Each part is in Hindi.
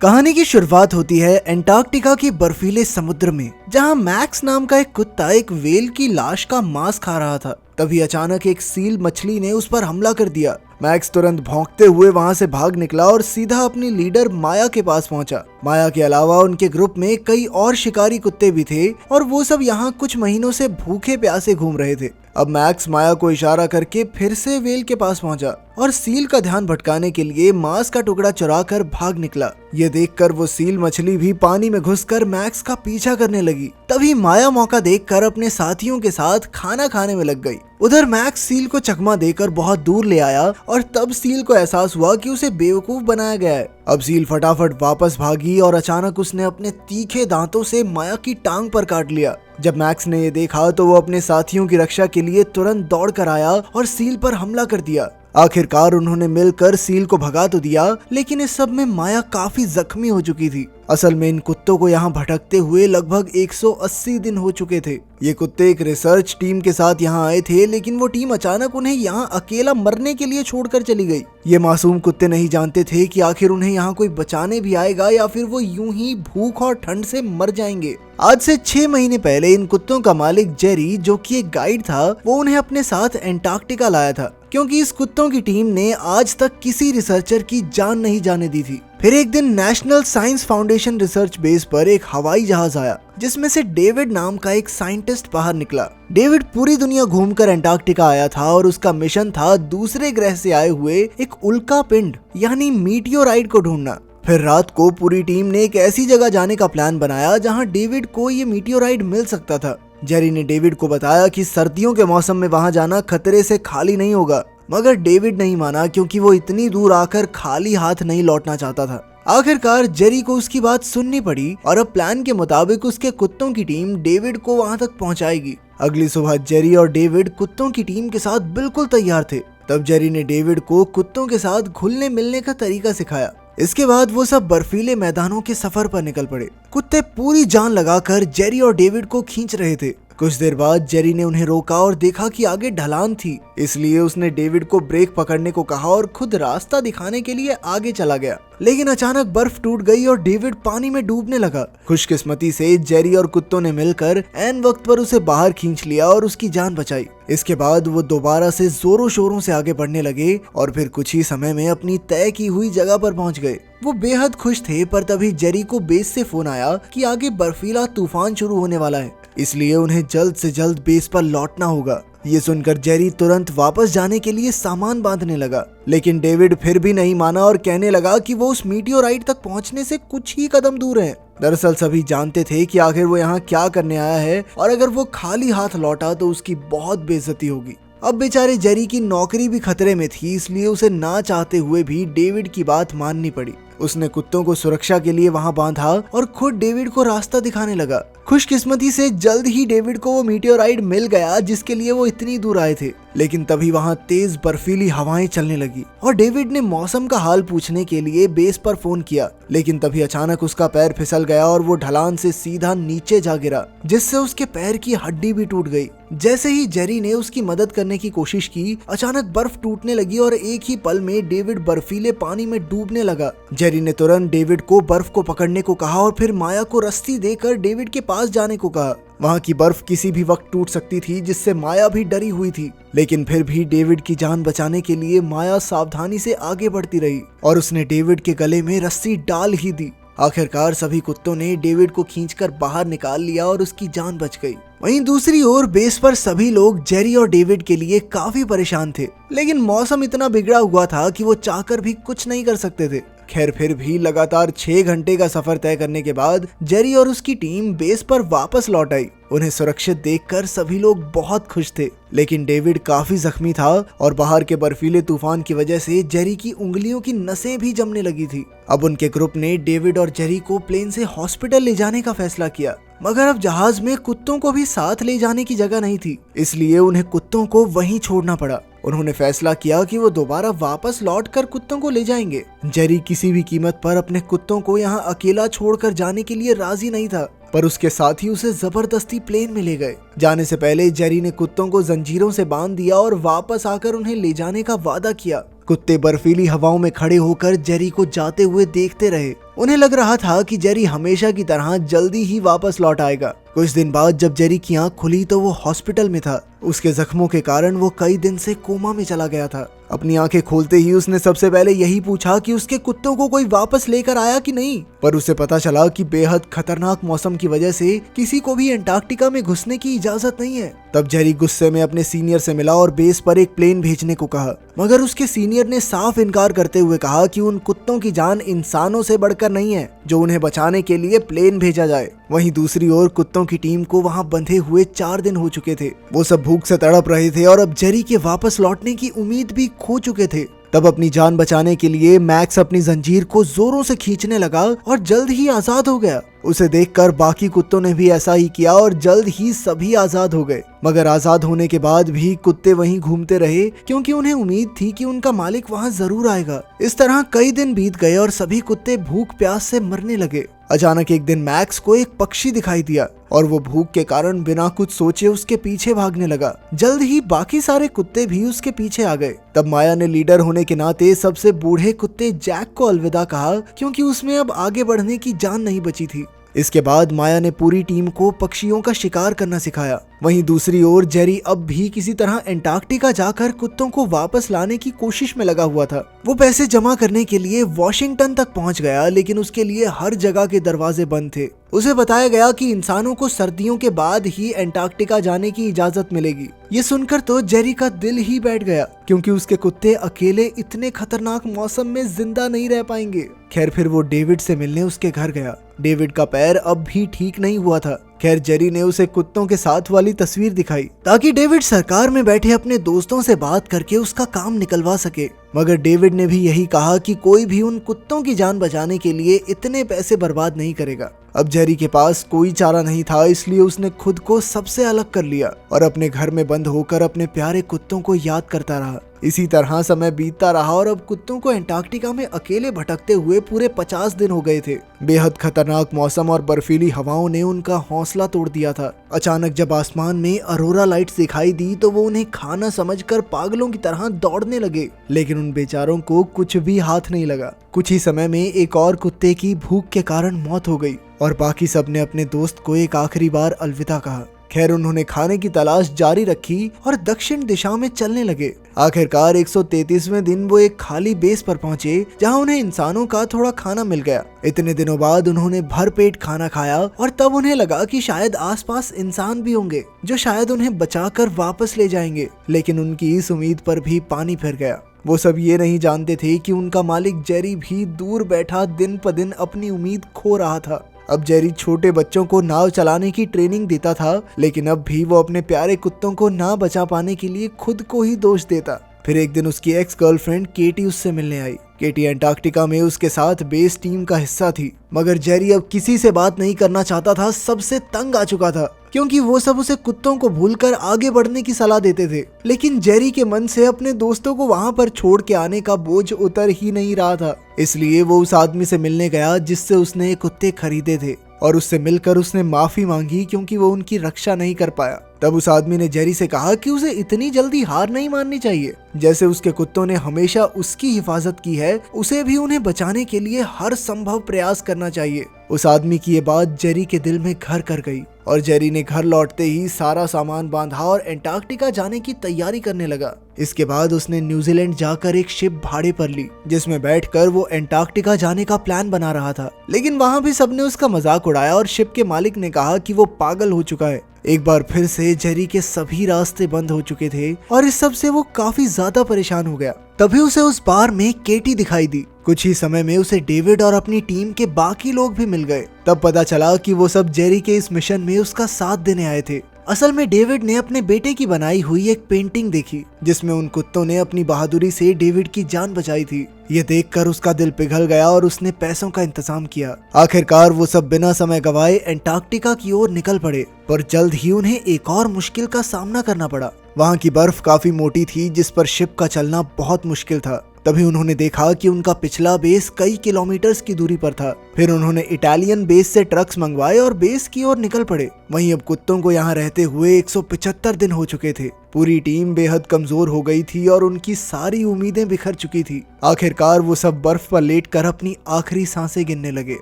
कहानी की शुरुआत होती है एंटार्कटिका के बर्फीले समुद्र में, जहां मैक्स नाम का एक कुत्ता एक व्हेल की लाश का मांस खा रहा था। तभी अचानक एक सील मछली ने उस पर हमला कर दिया। मैक्स तुरंत भौंकते हुए वहां से भाग निकला और सीधा अपनी लीडर माया के पास पहुंचा। माया के अलावा उनके ग्रुप में कई और शिकारी कुत्ते भी थे और वो सब यहाँ कुछ महीनों से भूखे प्यासे घूम रहे थे। अब मैक्स माया को इशारा करके फिर से व्हेल के पास पहुंचा और सील का ध्यान भटकाने के लिए मांस का टुकड़ा चुरा कर भाग निकला। ये देखकर वो सील मछली भी पानी में घुसकर मैक्स का पीछा करने लगी। तभी माया मौका देखकर अपने साथियों के साथ खाना खाने में लग गई। उधर मैक्स सील को चकमा देकर बहुत दूर ले आया और तब सील को एहसास हुआ कि उसे बेवकूफ बनाया गया है। अब सील फटाफट वापस भागी और अचानक उसने अपने तीखे दांतों से माया की टांग पर काट लिया। जब मैक्स ने ये देखा तो वो अपने साथियों की रक्षा के लिए तुरंत दौड़ कर आया और सील पर हमला कर दिया। आखिरकार उन्होंने मिलकर सील को भगा तो दिया, लेकिन इस सब में माया काफी जख्मी हो चुकी थी। असल में इन कुत्तों को यहाँ भटकते हुए लगभग 180 दिन हो चुके थे। ये कुत्ते एक रिसर्च टीम के साथ यहाँ आए थे, लेकिन वो टीम अचानक उन्हें यहाँ अकेला मरने के लिए छोड़कर चली गई। ये मासूम कुत्ते नहीं जानते थे कि आखिर उन्हें यहाँ कोई बचाने भी आएगा या फिर वो यूं ही भूख और ठंड से मर जाएंगे। आज से 6 महीने पहले इन कुत्तों का मालिक जेरी, जो कि एक गाइड था, वो उन्हें अपने साथ एंटार्कटिका लाया था, क्योंकि इस कुत्तों की टीम ने आज तक किसी रिसर्चर की जान नहीं जाने दी थी। फिर एक दिन national science foundation research base पर एक हवाई जहाज आया, जिसमें से डेविड नाम का एक साइंटिस्ट बाहर निकला। डेविड पूरी दुनिया घूमकर एंटार्कटिका आया था और उसका मिशन था दूसरे ग्रह से आए हुए एक उल्का पिंड यानी मीटियोराइट को ढूंढना। फिर रात को पूरी टीम ने एक ऐसी जगह जाने का प्लान बनाया जहां डेविड को ये मीटियोराइट मिल सकता था। जेरी ने डेविड को बताया कि सर्दियों के मौसम में वहां जाना खतरे से खाली नहीं होगा, मगर डेविड नहीं माना, क्योंकि वो इतनी दूर आकर खाली हाथ नहीं लौटना चाहता था। आखिरकार जेरी को उसकी बात सुननी पड़ी और अब प्लान के मुताबिक उसके कुत्तों की टीम डेविड को वहां तक पहुंचाएगी। अगली सुबह जेरी और डेविड कुत्तों की टीम के साथ बिल्कुल तैयार थे। तब जेरी ने डेविड को कुत्तों के साथ घुलने मिलने का तरीका सिखाया। इसके बाद वो सब बर्फीले मैदानों के सफर पर निकल पड़े। कुत्ते पूरी जान लगाकर जेरी और डेविड को खींच रहे थे। कुछ देर बाद जेरी ने उन्हें रोका और देखा कि आगे ढलान थी, इसलिए उसने डेविड को ब्रेक पकड़ने को कहा और खुद रास्ता दिखाने के लिए आगे चला गया। लेकिन अचानक बर्फ टूट गई और डेविड पानी में डूबने लगा। खुशकिस्मती से जेरी और कुत्तों ने मिलकर ऐन वक्त पर उसे बाहर खींच लिया और उसकी जान बचाई। इसके बाद वो दोबारा से जोरों शोरों से आगे बढ़ने लगे और फिर कुछ ही समय में अपनी तय की हुई जगह पर पहुंच गए। वो बेहद खुश थे, पर तभी जेरी को बेस से फोन आया कि आगे बर्फीला तूफान शुरू होने वाला है, इसलिए उन्हें जल्द से जल्द बेस पर लौटना होगा। ये सुनकर जेरी तुरंत वापस जाने के लिए सामान बांधने लगा, लेकिन डेविड फिर भी नहीं माना और कहने लगा कि वो उस मीटियोराइट तक पहुंचने से कुछ ही कदम दूर है। दरअसल सभी जानते थे कि आखिर वो यहाँ क्या करने आया है और अगर वो खाली हाथ लौटा तो उसकी बहुत बेइज्जती होगी। अब बेचारे जेरी की नौकरी भी खतरे में थी, इसलिए उसे ना चाहते हुए भी डेविड की बात माननी पड़ी। उसने कुत्तों को सुरक्षा के लिए वहां बांधा और खुद डेविड को रास्ता दिखाने लगा। खुशकिस्मती से जल्द ही डेविड को वो मीटियोराइट मिल गया जिसके लिए वो इतनी दूर आए थे। लेकिन तभी वहां तेज बर्फीली हवाएं चलने लगी और डेविड ने मौसम का हाल पूछने के लिए बेस पर फोन किया, लेकिन तभी अचानक उसका पैर फिसल गया और वो ढलान से सीधा नीचे जा गिरा, जिससे उसके पैर की हड्डी भी टूट गई। जैसे ही जेरी ने उसकी मदद करने की कोशिश की, अचानक बर्फ टूटने लगी और एक ही पल में डेविड बर्फीले पानी में डूबने लगा। जेरी ने तुरंत डेविड को बर्फ को पकड़ने को कहा और फिर माया को रस्सी देकर डेविड के पास जाने को कहा। वहाँ की बर्फ किसी भी वक्त टूट सकती थी, जिससे माया भी डरी हुई थी, लेकिन फिर भी डेविड की जान बचाने के लिए माया सावधानी से आगे बढ़ती रही और उसने डेविड के गले में रस्सी डाल ही दी। आखिरकार सभी कुत्तों ने डेविड को खींचकर बाहर निकाल लिया और उसकी जान बच गई। वहीं दूसरी ओर बेस पर सभी लोग जेरी और डेविड के लिए काफी परेशान थे, लेकिन मौसम इतना बिगड़ा हुआ था कि वो चाहकर भी कुछ नहीं कर सकते थे। खैर फिर भी लगातार 6 घंटे का सफर तय करने के बाद जेरी और उसकी टीम बेस पर वापस लौट आई। उन्हें सुरक्षित देखकर सभी लोग बहुत खुश थे, लेकिन डेविड काफी जख्मी था और बाहर के बर्फीले तूफान की वजह से जेरी की उंगलियों की नसें भी जमने लगी थी। अब उनके ग्रुप ने डेविड और जेरी को प्लेन से हॉस्पिटल ले जाने का फैसला किया, मगर अब जहाज में कुत्तों को भी साथ ले जाने की जगह नहीं थी, इसलिए उन्हें कुत्तों को वहीं छोड़ना पड़ा। उन्होंने फैसला किया कि वो दोबारा वापस लौटकर कुत्तों को ले जाएंगे। जेरी किसी भी कीमत पर अपने कुत्तों को यहाँ अकेला छोड़कर जाने के लिए राजी नहीं था, पर उसके साथी उसे जबरदस्ती प्लेन में ले गए। जाने से पहले जेरी ने कुत्तों को जंजीरों से बांध दिया और वापस आकर उन्हें ले जाने का वादा किया। कुत्ते बर्फीली हवाओं में खड़े होकर जेरी को जाते हुए देखते रहे उन्हें लग रहा था कि जेरी हमेशा की तरह जल्दी ही वापस लौट आएगा। कुछ दिन बाद जब जेरी की आंख खुली तो वो हॉस्पिटल में था। उसके जख्मों के कारण वो कई दिन से कोमा में चला गया था। अपनी आंखें खोलते ही उसने सबसे पहले यही पूछा कि उसके कुत्तों को कोई वापस लेकर आया कि नहीं, पर उसे पता चला कि बेहद खतरनाक मौसम की वजह से किसी को भी अंटार्कटिका में घुसने की इजाजत नहीं है। तब जेरी गुस्से में अपने सीनियर से मिला और बेस पर एक प्लेन भेजने को कहा, मगर उसके सीनियर ने साफ इनकार करते हुए कहा कि उन कुत्तों की जान इंसानों से बढ़कर नहीं है जो उन्हें बचाने के लिए प्लेन भेजा जाए। वहीं दूसरी ओर कुत्तों की टीम को वहां बंधे हुए 4 दिन हो चुके थे। वो सब भूख से तड़प रहे थे और अब जेरी के वापस लौटने की उम्मीद भी खो चुके थे। तब अपनी जान बचाने के लिए मैक्स अपनी जंजीर को जोरों से खींचने लगा और जल्द ही आजाद हो गया। उसे देखकर बाकी कुत्तों ने भी ऐसा ही किया और जल्द ही सभी आजाद हो गए। मगर आजाद होने के बाद भी कुत्ते वहीं घूमते रहे क्योंकि उन्हें उम्मीद थी कि उनका मालिक वहां जरूर आएगा। इस तरह कई दिन बीत गए और सभी कुत्ते भूख प्यास से मरने लगे। अचानक एक दिन मैक्स को एक पक्षी दिखाई दिया और वो भूख के कारण बिना कुछ सोचे उसके पीछे भागने लगा। जल्द ही बाकी सारे कुत्ते भी उसके पीछे आ गए। तब माया ने लीडर होने के नाते सबसे बूढ़े कुत्ते जैक को अलविदा कहा क्योंकि उसमें अब आगे बढ़ने की जान नहीं बची थी। इसके बाद माया ने पूरी टीम को पक्षियों का शिकार करना सिखाया। वहीं दूसरी ओर जेरी अब भी किसी तरह अंटार्कटिका जाकर कुत्तों को वापस लाने की कोशिश में लगा हुआ था। वो पैसे जमा करने के लिए वॉशिंगटन तक पहुंच गया, लेकिन उसके लिए हर जगह के दरवाजे बंद थे। उसे बताया गया कि इंसानों को सर्दियों के बाद ही अंटार्कटिका जाने की इजाजत मिलेगी। ये सुनकर तो जेरी का दिल ही बैठ गया क्योंकि उसके कुत्ते अकेले इतने खतरनाक मौसम में जिंदा नहीं रह पाएंगे। खैर फिर वो डेविड से मिलने उसके घर गया। डेविड का पैर अब भी ठीक नहीं हुआ था। खैर जेरी ने उसे कुत्तों के साथ वाली तस्वीर दिखाई ताकि डेविड सरकार में बैठे अपने दोस्तों से बात करके उसका काम निकलवा सके। मगर डेविड ने भी यही कहा कि कोई भी उन कुत्तों की जान बचाने के लिए इतने पैसे बर्बाद नहीं करेगा। अब जेरी के पास कोई चारा नहीं था, इसलिए उसने खुद को सबसे अलग कर लिया और अपने घर में बंद होकर अपने प्यारे कुत्तों को याद करता रहा। इसी तरह समय बीतता रहा और अब कुत्तों को अंटार्कटिका में अकेले भटकते हुए पूरे 50 दिन हो गए थे। बेहद खतरनाक मौसम और बर्फीली हवाओं ने उनका हौसला तोड़ दिया था। अचानक जब आसमान में अरोरा लाइट्स दिखाई दी तो वो उन्हें खाना समझकर पागलों की तरह दौड़ने लगे, लेकिन उन बेचारों को कुछ भी हाथ नहीं लगा। कुछ ही समय में एक और कुत्ते की भूख के कारण मौत हो गई और बाकी सब ने अपने दोस्त को एक आखिरी बार अलविदा कहा। खैर उन्होंने खाने की तलाश जारी रखी और दक्षिण दिशा में चलने लगे। आखिरकार 133वें दिन वो एक खाली बेस पर पहुंचे जहां उन्हें इंसानों का थोड़ा खाना मिल गया। इतने दिनों बाद उन्होंने भरपेट खाना खाया और तब उन्हें लगा कि शायद आसपास इंसान भी होंगे जो शायद उन्हें बचाकर वापस ले जाएंगे, लेकिन उनकी इस उम्मीद पर भी पानी फिर गया। वो सब ये नहीं जानते थे कि उनका मालिक जेरी भी दूर बैठा दिन प दिन अपनी उम्मीद खो रहा था। अब जेरी छोटे बच्चों को नाव चलाने की ट्रेनिंग देता था, लेकिन अब भी वो अपने प्यारे कुत्तों को ना बचा पाने के लिए खुद को ही दोष देता। फिर एक दिन उसकी एक्स गर्लफ्रेंड केटी उससे मिलने आई। केटी अंटार्कटिका में उसके साथ बेस टीम का हिस्सा थी, मगर जेरी अब किसी से बात नहीं करना चाहता था। सबसे तंग आ चुका था क्योंकि वो सब उसे कुत्तों को भूलकर आगे बढ़ने की सलाह देते थे, लेकिन जेरी के मन से अपने दोस्तों को वहां पर छोड़ के आने का बोझ उतर ही नहीं रहा था। इसलिए वो उस आदमी से मिलने गया जिससे उसने कुत्ते खरीदे थे और उससे मिलकर उसने माफी मांगी क्योंकि वो उनकी रक्षा नहीं कर पाया। तब उस आदमी ने जेरी से कहा कि उसे इतनी जल्दी हार नहीं माननी चाहिए। जैसे उसके कुत्तों ने हमेशा उसकी हिफाजत की है, उसे भी उन्हें बचाने के लिए हर संभव प्रयास करना चाहिए। उस आदमी की ये बात जेरी के दिल में घर कर गई और जेरी ने घर लौटते ही सारा सामान बांधा और अंटार्कटिका जाने की तैयारी करने लगा। इसके बाद उसने न्यूजीलैंड जाकर एक शिप भाड़े पर ली जिसमें बैठकर वो अंटार्कटिका जाने का प्लान बना रहा था, लेकिन वहां भी सबने उसका मजाक उड़ाया और शिप के मालिक ने कहा कि वो पागल हो चुका है। एक बार फिर से जेरी के सभी रास्ते बंद हो चुके थे और इस सब से वो काफी ज्यादा परेशान हो गया। तभी उसे उस बार में केटी दिखाई दी। कुछ ही समय में उसे डेविड और अपनी टीम के बाकी लोग भी मिल गए। तब पता चला कि वो सब जेरी के इस मिशन में उसका साथ देने आए थे। असल में डेविड ने अपने बेटे की बनाई हुई एक पेंटिंग देखी जिसमें उन कुत्तों ने अपनी बहादुरी से डेविड की जान बचाई थी। ये देखकर उसका दिल पिघल गया और उसने पैसों का इंतजाम किया। आखिरकार वो सब बिना समय गवाए अंटार्कटिका की ओर निकल पड़े, पर जल्द ही उन्हें एक और मुश्किल का सामना करना पड़ा। वहाँ की बर्फ काफी मोटी थी जिस पर शिप का चलना बहुत मुश्किल था। तभी उन्होंने देखा कि उनका पिछला बेस कई किलोमीटर्स की दूरी पर था। फिर उन्होंने इटालियन बेस से ट्रक्स मंगवाए और बेस की ओर निकल पड़े। वहीं अब कुत्तों को यहाँ रहते हुए 175 दिन हो चुके थे। पूरी टीम बेहद कमजोर हो गई थी और उनकी सारी उम्मीदें बिखर चुकी थी। आखिरकार वो सब बर्फ पर लेटकर अपनी आखिरी सांसें गिनने लगे।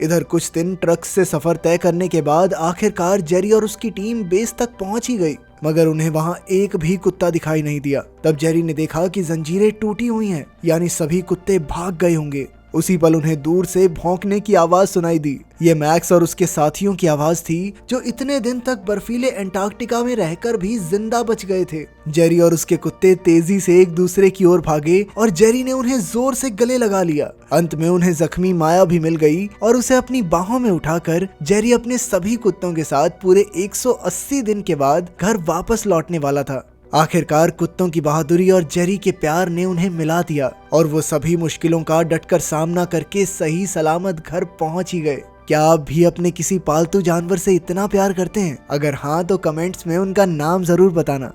इधर कुछ दिन ट्रक से सफर तय करने के बाद आखिरकार जेरी और उसकी टीम बेस तक पहुंच ही गई, मगर उन्हें वहां एक भी कुत्ता दिखाई नहीं दिया। तब जेरी ने देखा कि जंजीरें टूटी हुई हैं, यानी सभी कुत्ते भाग गए होंगे। उसी पल उन्हें दूर से भौंकने की आवाज सुनाई दी। ये मैक्स और उसके साथियों की आवाज थी, जो इतने दिन तक बर्फीले अंटार्कटिका में रहकर भी जिंदा बच गए थे। जेरी और उसके कुत्ते तेजी से एक दूसरे की ओर भागे और जेरी ने उन्हें जोर से गले लगा लिया। अंत में उन्हें जख्मी माया भी मिल गई और उसे अपनी बाहों में उठाकर जेरी अपने सभी कुत्तों के साथ पूरे 180 दिन के बाद घर वापस लौटने वाला था। आखिरकार कुत्तों की बहादुरी और जेरी के प्यार ने उन्हें मिला दिया और वो सभी मुश्किलों का डटकर सामना करके सही सलामत घर पहुंच ही गए। क्या आप भी अपने किसी पालतू जानवर से इतना प्यार करते हैं? अगर हाँ तो कमेंट्स में उनका नाम जरूर बताना।